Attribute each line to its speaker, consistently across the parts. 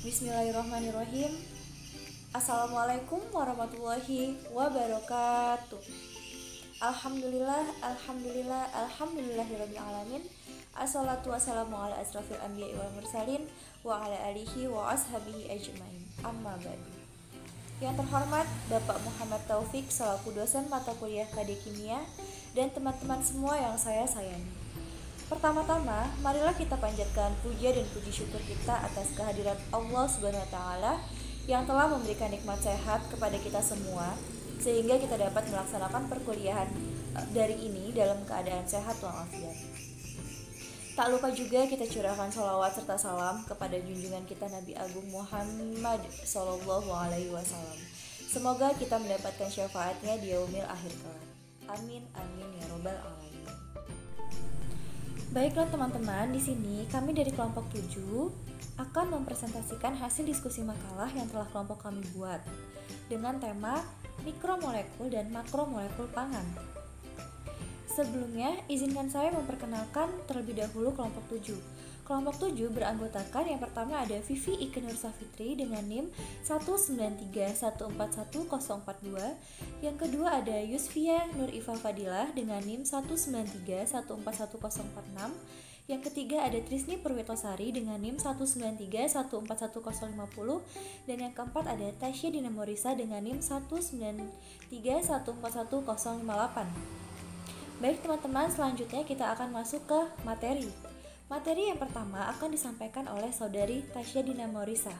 Speaker 1: Bismillahirrahmanirrahim. Assalamualaikum warahmatullahi wabarakatuh. Alhamdulillahirrabbilalamin. Assalatu wassalamu ala asrafil anbiya'i wal mursalin wa ala alihi wa ashabihi ajmain. Amma ba'du. Yang terhormat Bapak Muhammad Taufik selaku dosen mata kuliah KD Kimia dan teman-teman semua yang saya sayangi. Pertama-tama, marilah kita panjatkan puja dan puji syukur kita atas kehadiran Allah Subhanahu wa taala yang telah memberikan nikmat sehat kepada kita semua sehingga kita dapat melaksanakan perkuliahan dari ini dalam keadaan sehat walafiat. Tak lupa juga kita curahkan sholawat serta salam kepada junjungan kita Nabi Agung Muhammad Sallallahu Alaihi Wasallam. Semoga kita mendapatkan syafaatnya di yaumil akhir kelak. Amin amin ya robbal alamin. Baiklah teman-teman, di sini kami dari kelompok 7 akan mempresentasikan hasil diskusi makalah yang telah kelompok kami buat dengan tema mikromolekul dan makromolekul pangan. Sebelumnya, izinkan saya memperkenalkan terlebih dahulu kelompok 7. Kelompok 7 beranggotakan yang pertama ada Vivi Ike Nur Safitri dengan NIM 193141042. Yang kedua ada Yusfia Nur Ifa Fadilah dengan NIM 193141046. Yang ketiga ada Trisni Purwitosari dengan NIM 193141050. Dan yang keempat ada Tasya Dinamorisa dengan NIM 193141058. Baik teman-teman, selanjutnya kita akan masuk ke materi. Materi yang pertama akan disampaikan oleh Saudari Tasya Dinamorisa.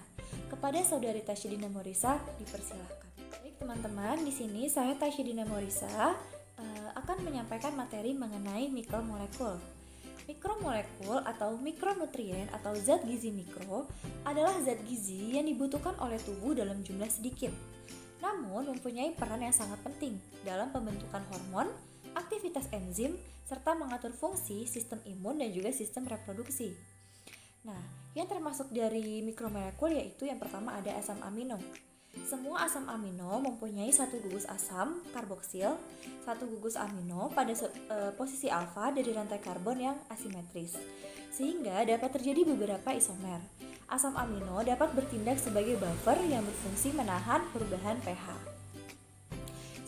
Speaker 1: Kepada Saudari Tasya Dinamorisa, dipersilakan. Baik teman-teman, di sini saya Tasya Dinamorisa akan menyampaikan materi mengenai mikromolekul. Mikromolekul atau mikronutrien atau zat gizi mikro adalah zat gizi yang dibutuhkan oleh tubuh dalam jumlah sedikit, namun mempunyai peran yang sangat penting dalam pembentukan hormon, aktivitas enzim, serta mengatur fungsi sistem imun dan juga sistem reproduksi. Nah, yang termasuk dari mikromolekul yaitu yang pertama ada asam amino. Semua asam amino mempunyai satu gugus asam karboksil, satu gugus amino pada posisi alfa dari rantai karbon yang asimetris, sehingga dapat terjadi beberapa isomer. Asam amino dapat bertindak sebagai buffer yang berfungsi menahan perubahan pH.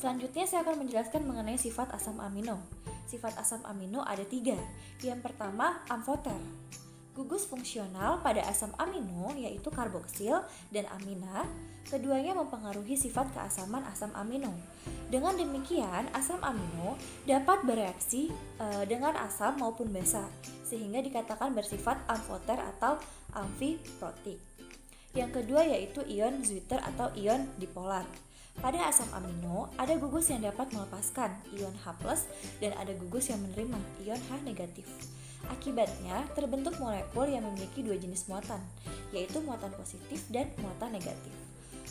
Speaker 1: Selanjutnya saya akan menjelaskan mengenai sifat asam amino. Sifat asam amino ada 3. Yang pertama, amfoter. Gugus fungsional pada asam amino yaitu karboksil dan amina. Keduanya mempengaruhi sifat keasaman asam amino. Dengan demikian, asam amino dapat bereaksi dengan asam maupun basa, sehingga dikatakan bersifat amfoter atau amfiprotik. Yang kedua yaitu ion Zwitter atau ion dipolar. Pada asam amino, ada gugus yang dapat melepaskan ion H+, dan ada gugus yang menerima ion H negatif. Akibatnya, terbentuk molekul yang memiliki 2 jenis muatan, yaitu muatan positif dan muatan negatif.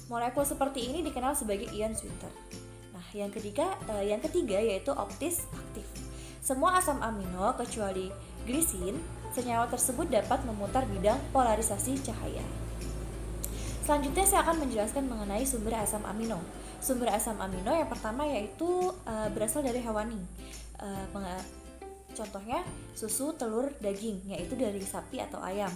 Speaker 1: Molekul seperti ini dikenal sebagai ion Zwitter. Nah, yang ketiga yaitu optis aktif. Semua asam amino kecuali glisin, senyawa tersebut dapat memutar bidang polarisasi cahaya. Selanjutnya saya akan menjelaskan mengenai sumber asam amino. Sumber asam amino yang pertama yaitu berasal dari hewani. Contohnya susu, telur, daging, yaitu dari sapi atau ayam.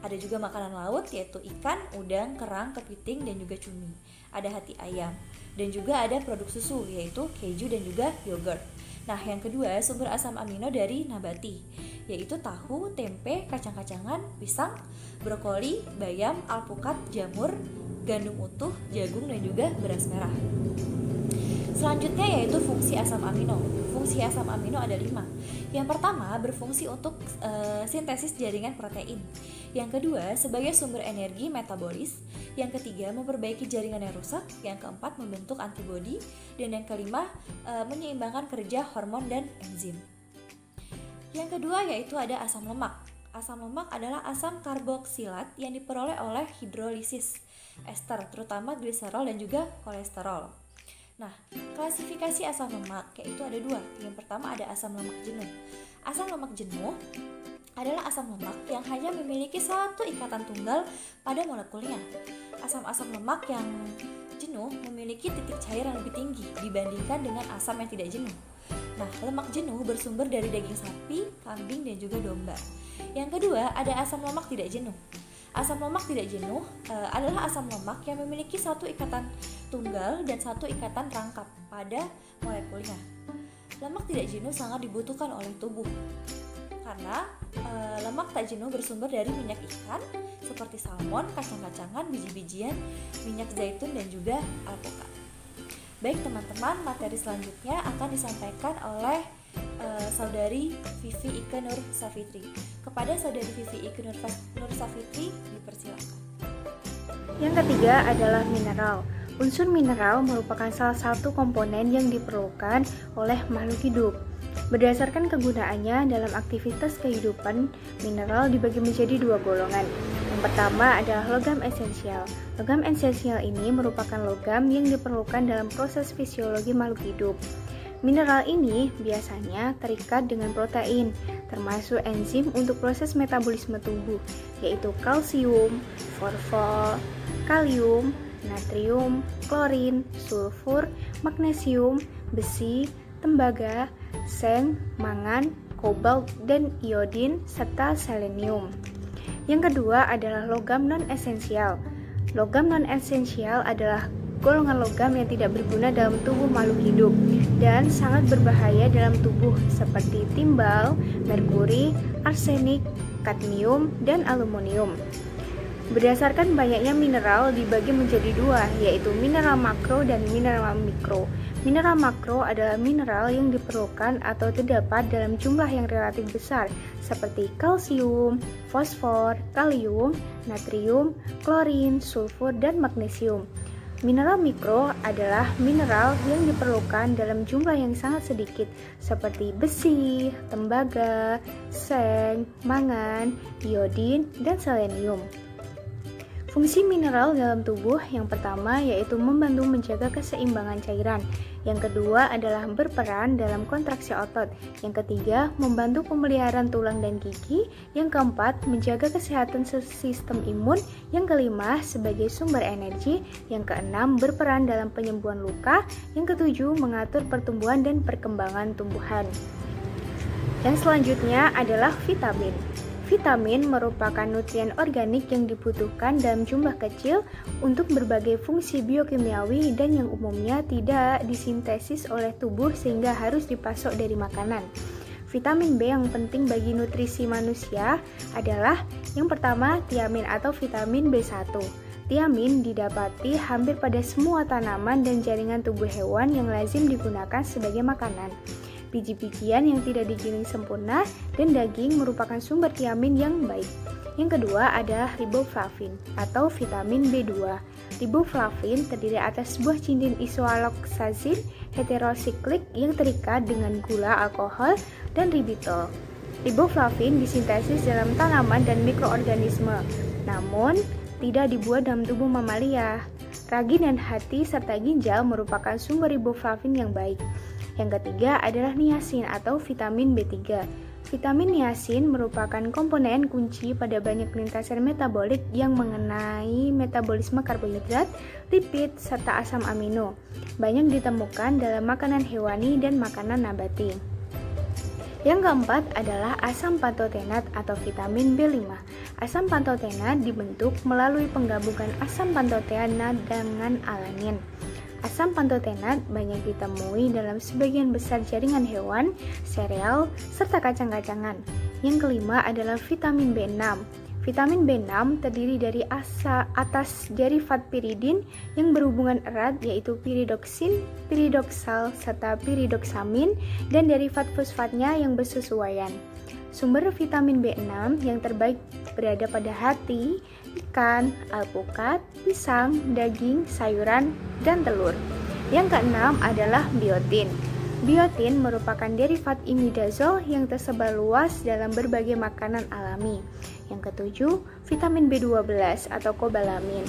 Speaker 1: Ada juga makanan laut yaitu ikan, udang, kerang, kepiting, dan juga cumi. Ada hati ayam. Dan juga ada produk susu yaitu keju dan juga yogurt. Nah, yang kedua sumber asam amino dari nabati, yaitu tahu, tempe, kacang-kacangan, pisang, brokoli, bayam, alpukat, jamur, gandum utuh, jagung, dan juga beras merah. Selanjutnya yaitu fungsi asam amino. Fungsi asam amino ada 5. Yang pertama berfungsi untuk sintesis jaringan protein. Yang kedua sebagai sumber energi metabolis. Yang ketiga memperbaiki jaringan yang rusak. Yang keempat membentuk antibodi. Dan yang kelima menyeimbangkan kerja hormon dan enzim. Yang kedua yaitu ada asam lemak. Asam lemak adalah asam karboksilat yang diperoleh oleh hidrolisis ester, terutama gliserol dan juga kolesterol. Nah, klasifikasi asam lemak yaitu ada 2. Yang pertama ada asam lemak jenuh. Asam lemak jenuh adalah asam lemak yang hanya memiliki satu ikatan tunggal pada molekulnya. Asam-asam lemak yang jenuh memiliki titik cair yang lebih tinggi dibandingkan dengan asam yang tidak jenuh. Nah, lemak jenuh bersumber dari daging sapi, kambing, dan juga domba. Yang kedua, ada asam lemak tidak jenuh. Asam lemak tidak jenuh adalah asam lemak yang memiliki satu ikatan tunggal dan satu ikatan rangkap pada molekulnya. Lemak tidak jenuh sangat dibutuhkan oleh tubuh karena lemak tak jenuh bersumber dari minyak ikan seperti salmon, kacang-kacangan, biji-bijian, minyak zaitun, dan juga alpukat. Baik teman-teman, materi selanjutnya akan disampaikan oleh Saudari Vivi Ike Nur Safitri. Kepada Saudari Vivi Ike Nur Safitri dipersilakan.
Speaker 2: Yang ketiga adalah mineral. Unsur mineral merupakan salah satu komponen yang diperlukan oleh makhluk hidup. Berdasarkan kegunaannya dalam aktivitas kehidupan, mineral dibagi menjadi dua golongan. Yang pertama adalah logam esensial. Logam esensial ini merupakan logam yang diperlukan dalam proses fisiologi makhluk hidup. Mineral ini biasanya terikat dengan protein, termasuk enzim untuk proses metabolisme tubuh, yaitu kalsium, fosfor, kalium, natrium, klorin, sulfur, magnesium, besi, tembaga, seng, mangan, kobalt, dan iodin, serta selenium. Yang kedua adalah logam non-esensial. Logam non-esensial adalah golongan logam yang tidak berguna dalam tubuh makhluk hidup dan sangat berbahaya dalam tubuh seperti timbal, merkuri, arsenik, kadmium, dan aluminium. Berdasarkan banyaknya mineral dibagi menjadi dua, yaitu mineral makro dan mineral mikro. Mineral makro adalah mineral yang diperlukan atau terdapat dalam jumlah yang relatif besar, seperti kalsium, fosfor, kalium, natrium, klorin, sulfur, dan magnesium. Mineral mikro adalah mineral yang diperlukan dalam jumlah yang sangat sedikit, seperti besi, tembaga, seng, mangan, iodin, dan selenium. Fungsi mineral dalam tubuh yang pertama yaitu membantu menjaga keseimbangan cairan. Yang kedua adalah berperan dalam kontraksi otot. Yang ketiga, membantu pemeliharaan tulang dan gigi. Yang keempat, menjaga kesehatan sistem imun. Yang kelima, sebagai sumber energi. Yang keenam, berperan dalam penyembuhan luka. Yang ketujuh, mengatur pertumbuhan dan perkembangan tumbuhan. Yang selanjutnya adalah vitamin. Vitamin merupakan nutrien organik yang dibutuhkan dalam jumlah kecil untuk berbagai fungsi biokimiawi dan yang umumnya tidak disintesis oleh tubuh sehingga harus dipasok dari makanan. Vitamin B yang penting bagi nutrisi manusia adalah yang pertama tiamin atau vitamin B1. Tiamin didapati hampir pada semua tanaman dan jaringan tubuh hewan yang lazim digunakan sebagai makanan. Biji-bijian yang tidak digiling sempurna dan daging merupakan sumber tiamin yang baik. Yang kedua adalah riboflavin atau vitamin B2. Riboflavin terdiri atas sebuah cincin isoaloksasin heterosiklik yang terikat dengan gula alkohol dan ribitol. Riboflavin disintesis dalam tanaman dan mikroorganisme, namun tidak dibuat dalam tubuh mamalia. Ragi dan hati serta ginjal merupakan sumber riboflavin yang baik. Yang ketiga adalah niacin atau vitamin B3. Vitamin niacin merupakan komponen kunci pada banyak lintasan metabolik yang mengenai metabolisme karbohidrat, lipid, serta asam amino. Banyak ditemukan dalam makanan hewani dan makanan nabati. Yang keempat adalah asam pantotenat atau vitamin B5. Asam pantotenat dibentuk melalui penggabungan asam pantotenat dengan alanin. Asam pantotenat banyak ditemui dalam sebagian besar jaringan hewan, sereal, serta kacang-kacangan. Yang kelima adalah vitamin B6. Vitamin B6 terdiri dari atas derivat piridin yang berhubungan erat yaitu piridoksin, piridoksal, serta piridoksamin dan derivat fosfatnya yang bersesuaian. Sumber vitamin B6 yang terbaik berada pada hati, ikan, alpukat, pisang, daging, sayuran, dan telur. Yang keenam adalah biotin. Biotin merupakan derivat imidazol yang tersebar luas dalam berbagai makanan alami. Yang ketujuh, vitamin B12 atau kobalamin.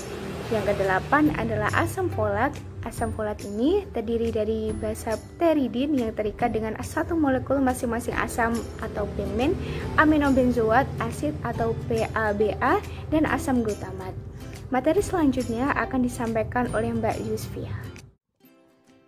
Speaker 2: Yang kedelapan adalah asam folat. Asam folat ini terdiri dari basa pteridin yang terikat dengan satu molekul masing-masing asam atau pigmen, aminobenzoat asid atau PABA, dan asam glutamat. Materi selanjutnya akan disampaikan oleh Mbak Yusfia.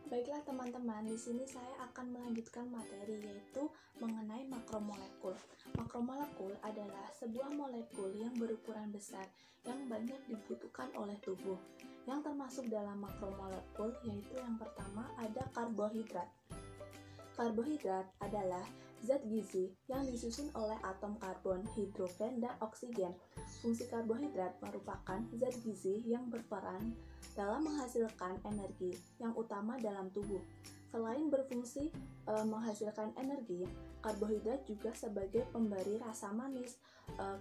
Speaker 1: Baiklah teman
Speaker 3: teman-teman, di sini saya akan melanjutkan materi yaitu mengenai makromolekul. Makromolekul adalah sebuah molekul yang berukuran besar yang banyak dibutuhkan oleh tubuh. Yang termasuk dalam makromolekul yaitu yang pertama ada karbohidrat. Karbohidrat adalah zat gizi yang disusun oleh atom karbon, hidrogen, dan oksigen. Fungsi karbohidrat merupakan zat gizi yang berperan dalam menghasilkan energi yang utama dalam tubuh. Selain berfungsi menghasilkan energi, karbohidrat juga sebagai pemberi rasa manis,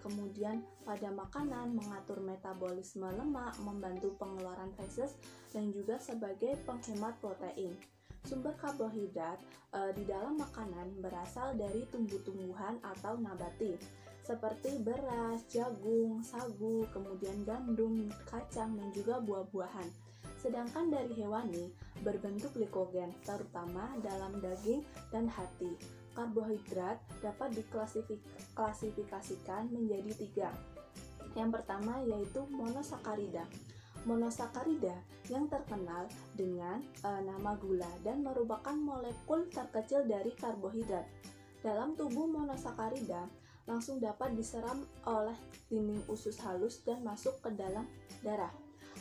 Speaker 3: kemudian pada makanan mengatur metabolisme lemak, membantu pengeluaran feses, dan juga sebagai penghemat protein. Sumber karbohidrat di dalam makanan berasal dari tumbuh-tumbuhan atau nabati seperti beras, jagung, sagu, kemudian gandum, kacang, dan juga buah-buahan. Sedangkan dari hewani berbentuk glikogen, terutama dalam daging dan hati. Karbohidrat dapat diklasifikasikan menjadi 3. Yang pertama yaitu monosakarida. Monosakarida yang terkenal dengan nama gula dan merupakan molekul terkecil dari karbohidrat. Dalam tubuh monosakarida langsung dapat diserap oleh dinding usus halus dan masuk ke dalam darah.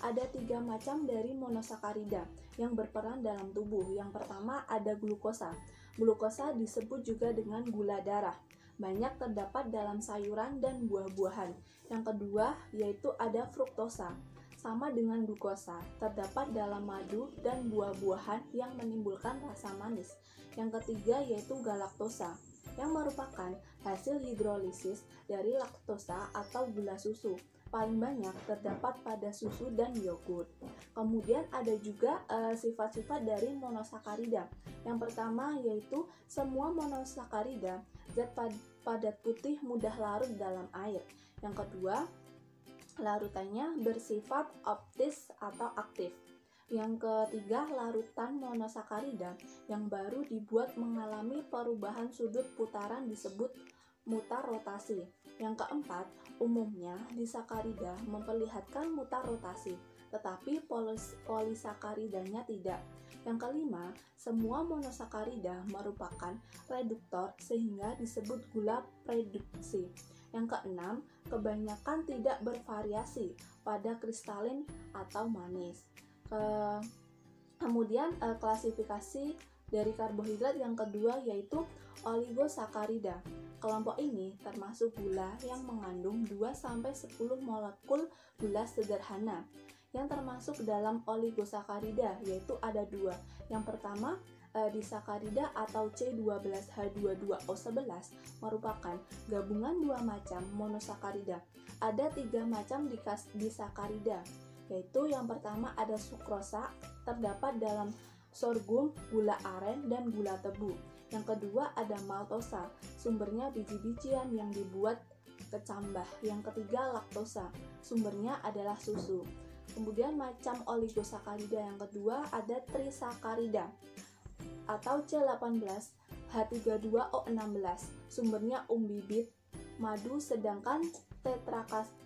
Speaker 3: Ada 3 macam dari monosakarida yang berperan dalam tubuh. Yang pertama ada glukosa. Glukosa disebut juga dengan gula darah. Banyak terdapat dalam sayuran dan buah-buahan. Yang kedua yaitu ada fruktosa. Sama dengan glukosa, terdapat dalam madu dan buah-buahan yang menimbulkan rasa manis. Yang ketiga yaitu galaktosa, yang merupakan hasil hidrolisis dari laktosa atau gula susu. Paling banyak terdapat pada susu dan yogurt. Kemudian ada juga sifat-sifat dari monosakarida. Yang pertama yaitu semua monosakarida zat padat putih mudah larut dalam air. Yang kedua, larutannya bersifat optis atau aktif. Yang ketiga, larutan monosakarida yang baru dibuat mengalami perubahan sudut putaran disebut mutar rotasi. Yang keempat, umumnya disakarida memperlihatkan mutar rotasi, tetapi polisakaridanya tidak. Yang kelima, semua monosakarida merupakan reduktor sehingga disebut gula reduksi. Yang keenam, kebanyakan tidak bervariasi pada kristalin atau manis. Kemudian klasifikasi dari karbohidrat yang kedua yaitu oligosakarida. Kelompok ini termasuk gula yang mengandung 2-10 molekul gula sederhana. Yang termasuk dalam oligosakarida yaitu ada 2. Yang pertama, disakarida atau C12H22O11 merupakan gabungan 2 macam monosakarida. Ada 3 macam disakarida, yaitu yang pertama ada sukrosa, terdapat dalam sorghum, gula aren, dan gula tebu. Yang kedua ada maltosa, sumbernya biji-bijian yang dibuat kecambah. Yang ketiga laktosa, sumbernya adalah susu. Kemudian macam oligosakarida yang kedua ada trisakarida atau C18H32O16, sumbernya bibit, madu, sedangkan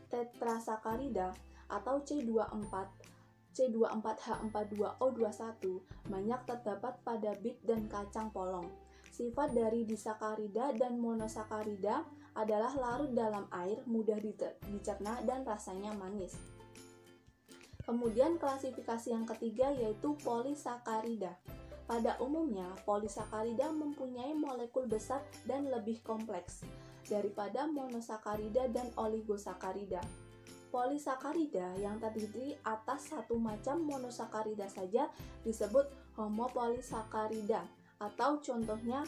Speaker 3: tetrasakarida atau C24H42O21 banyak terdapat pada bit dan kacang polong. Sifat dari disakarida dan monosakarida adalah larut dalam air, mudah dicerna, dan rasanya manis. Kemudian klasifikasi yang ketiga yaitu polisakarida. Pada umumnya, polisakarida mempunyai molekul besar dan lebih kompleks daripada monosakarida dan oligosakarida. Polisakarida yang terdiri atas satu macam monosakarida saja disebut homopolisakarida atau contohnya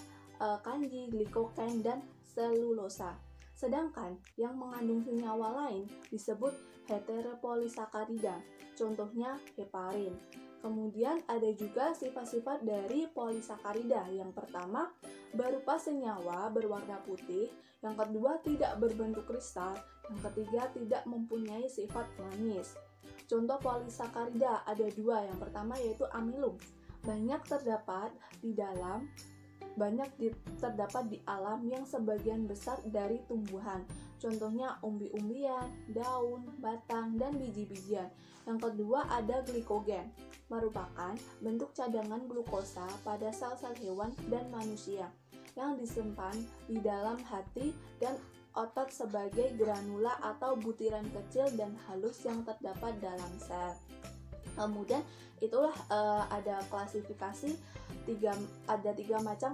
Speaker 3: kanji, glikogen, dan selulosa. Sedangkan yang mengandung senyawa lain disebut heteropolisakarida, contohnya heparin. Kemudian ada juga sifat-sifat dari polisakarida. Yang pertama, berupa senyawa berwarna putih. Yang kedua, tidak berbentuk kristal. Yang ketiga, tidak mempunyai sifat manis. Contoh polisakarida ada 2. Yang pertama yaitu amilum. Banyak terdapat di dalam terdapat di alam yang sebagian besar dari tumbuhan. Contohnya umbi-umbian, daun, batang, dan biji-bijian. Yang kedua ada glikogen, merupakan bentuk cadangan glukosa pada sel-sel hewan dan manusia yang disimpan di dalam hati dan otot sebagai granula atau butiran kecil dan halus yang terdapat dalam sel. Kemudian itulah ada tiga macam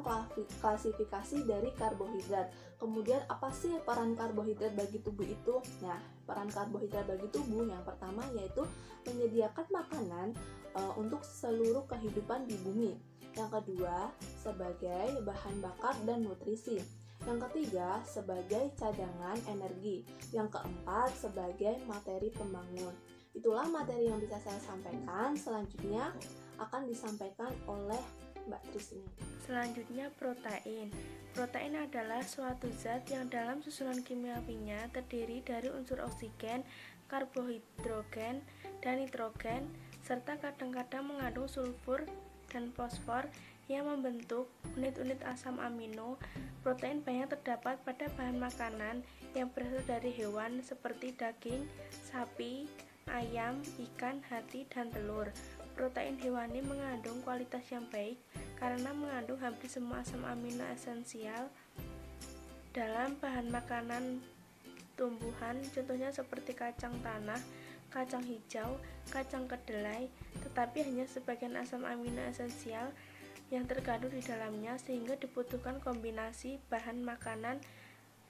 Speaker 3: klasifikasi dari karbohidrat. Kemudian apa sih peran karbohidrat bagi tubuh itu? Nah, peran karbohidrat bagi tubuh yang pertama yaitu menyediakan makanan untuk seluruh kehidupan di bumi. Yang kedua, sebagai bahan bakar dan nutrisi. Yang ketiga, sebagai cadangan energi. Yang keempat, sebagai materi pembangun. Itulah materi yang bisa saya sampaikan. Selanjutnya akan disampaikan oleh Mbak Trisni.
Speaker 2: Selanjutnya protein. Protein adalah suatu zat yang dalam susunan kimiawinya terdiri dari unsur oksigen, karbohidrogen, dan nitrogen, serta kadang-kadang mengandung sulfur dan fosfor yang membentuk unit-unit asam amino. Protein banyak terdapat pada bahan makanan yang berasal dari hewan seperti daging, sapi, ayam, ikan, hati, dan telur. Protein hewani mengandung kualitas yang baik karena mengandung hampir semua asam amino esensial dalam bahan makanan tumbuhan, contohnya seperti kacang tanah, kacang hijau, kacang kedelai, tetapi hanya sebagian asam amino esensial yang terkandung di dalamnya sehingga dibutuhkan kombinasi bahan makanan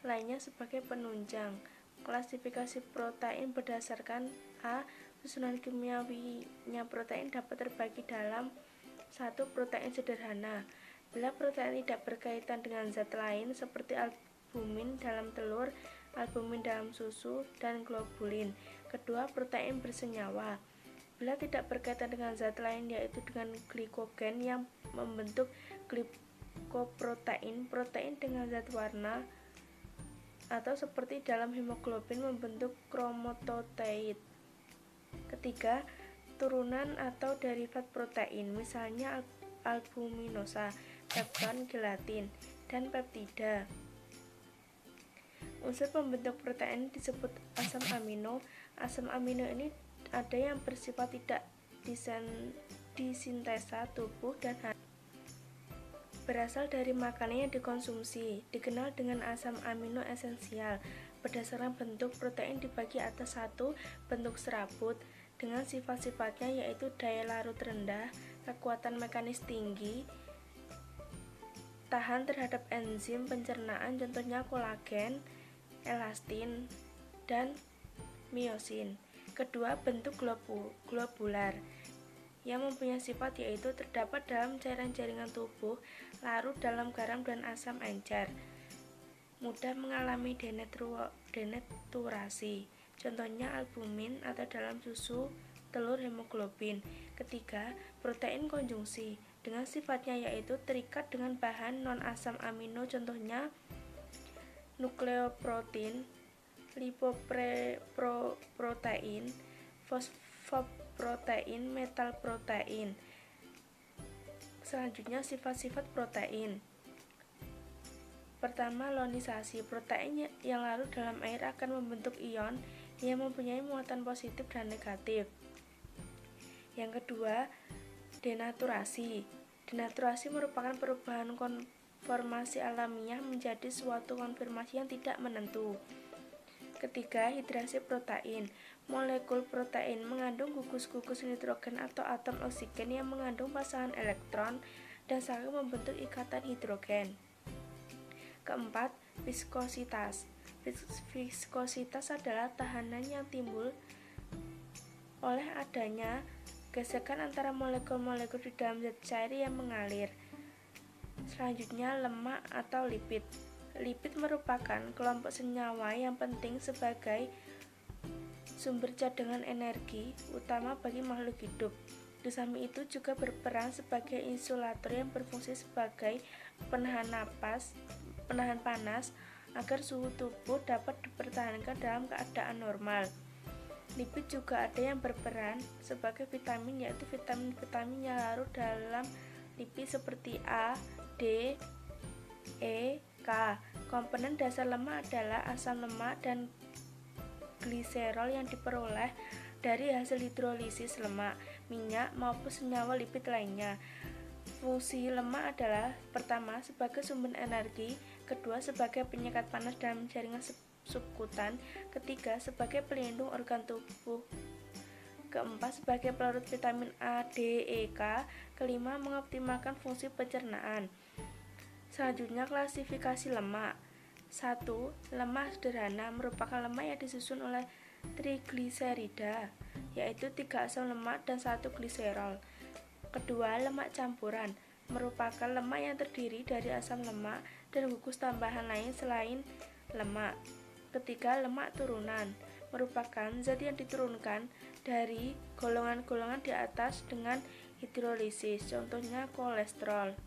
Speaker 2: lainnya sebagai penunjang. Klasifikasi protein berdasarkan A. Susunan kimiawinya protein dapat terbagi dalam 1. Protein sederhana. Bila protein tidak berkaitan dengan zat lain seperti albumin dalam telur, albumin dalam susu, dan globulin. Kedua, protein bersenyawa. Bila tidak berkaitan dengan zat lain yaitu dengan glikogen yang membentuk glikoprotein, protein dengan zat warna, atau seperti dalam hemoglobin membentuk kromatoid. Ketiga, turunan atau derivat protein, misalnya albuminosa, pepton, gelatin, dan peptida. Unsur pembentuk protein disebut asam amino. Asam amino ini ada yang bersifat tidak disintesa tubuh dan berasal dari makanan yang dikonsumsi, dikenal dengan asam amino esensial. Berdasarkan bentuk, protein dibagi atas 1. Bentuk serabut dengan sifat-sifatnya yaitu daya larut rendah, kekuatan mekanis tinggi, tahan terhadap enzim pencernaan, contohnya kolagen, elastin, dan miosin. Kedua, bentuk globular yang mempunyai sifat yaitu terdapat dalam cairan jaringan tubuh, larut dalam garam dan asam encer, mudah mengalami denaturasi, contohnya albumin atau dalam susu, telur, hemoglobin. Ketiga, protein konjungsi dengan sifatnya yaitu terikat dengan bahan non-asam amino, contohnya nukleoprotein, lipoprotein, fosfoprotein, metalprotein. Selanjutnya sifat-sifat protein. Pertama, ionisasi. Protein yang larut dalam air akan membentuk ion yang mempunyai muatan positif dan negatif. Yang kedua, denaturasi. Denaturasi merupakan perubahan konformasi alamiah menjadi suatu konfirmasi yang tidak menentu. Ketiga, hidrasi protein. Molekul protein mengandung gugus-gugus nitrogen atau atom oksigen yang mengandung pasangan elektron dan saling membentuk ikatan hidrogen. Keempat, viskositas. Viskositas adalah tahanan yang timbul oleh adanya gesekan antara molekul-molekul di dalam zat cair yang mengalir. Selanjutnya, lemak atau lipid. Lipid merupakan kelompok senyawa yang penting sebagai sumber cadangan energi utama bagi makhluk hidup. Di samping itu juga berperan sebagai insulator yang berfungsi sebagai penahan panas agar suhu tubuh dapat dipertahankan dalam keadaan normal. Lipid juga ada yang berperan sebagai vitamin, yaitu vitamin-vitamin yang larut dalam lipid seperti A, D, K. Komponen dasar lemak adalah asam lemak dan gliserol yang diperoleh dari hasil hidrolisis lemak, minyak, maupun senyawa lipid lainnya. Fungsi lemak adalah pertama sebagai sumber energi, kedua sebagai penyekat panas dalam jaringan subkutan, ketiga sebagai pelindung organ tubuh, keempat sebagai pelarut vitamin A, D, E, K, kelima mengoptimalkan fungsi pencernaan. Selanjutnya klasifikasi lemak. 1. Lemak sederhana merupakan lemak yang disusun oleh trigliserida, yaitu 3 asam lemak dan 1 gliserol. Kedua, lemak campuran merupakan lemak yang terdiri dari asam lemak dan gugus tambahan lain selain lemak. Ketiga, lemak turunan merupakan zat yang diturunkan dari golongan-golongan di atas dengan hidrolisis, contohnya kolesterol.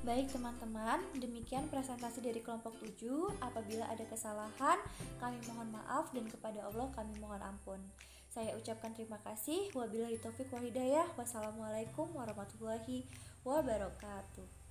Speaker 1: Baik teman-teman, demikian presentasi dari kelompok 7. Apabila ada kesalahan, kami mohon maaf dan kepada Allah kami mohon ampun. Saya ucapkan terima kasih. Wabillahi taufik wal hidayah. Wassalamualaikum warahmatullahi wabarakatuh.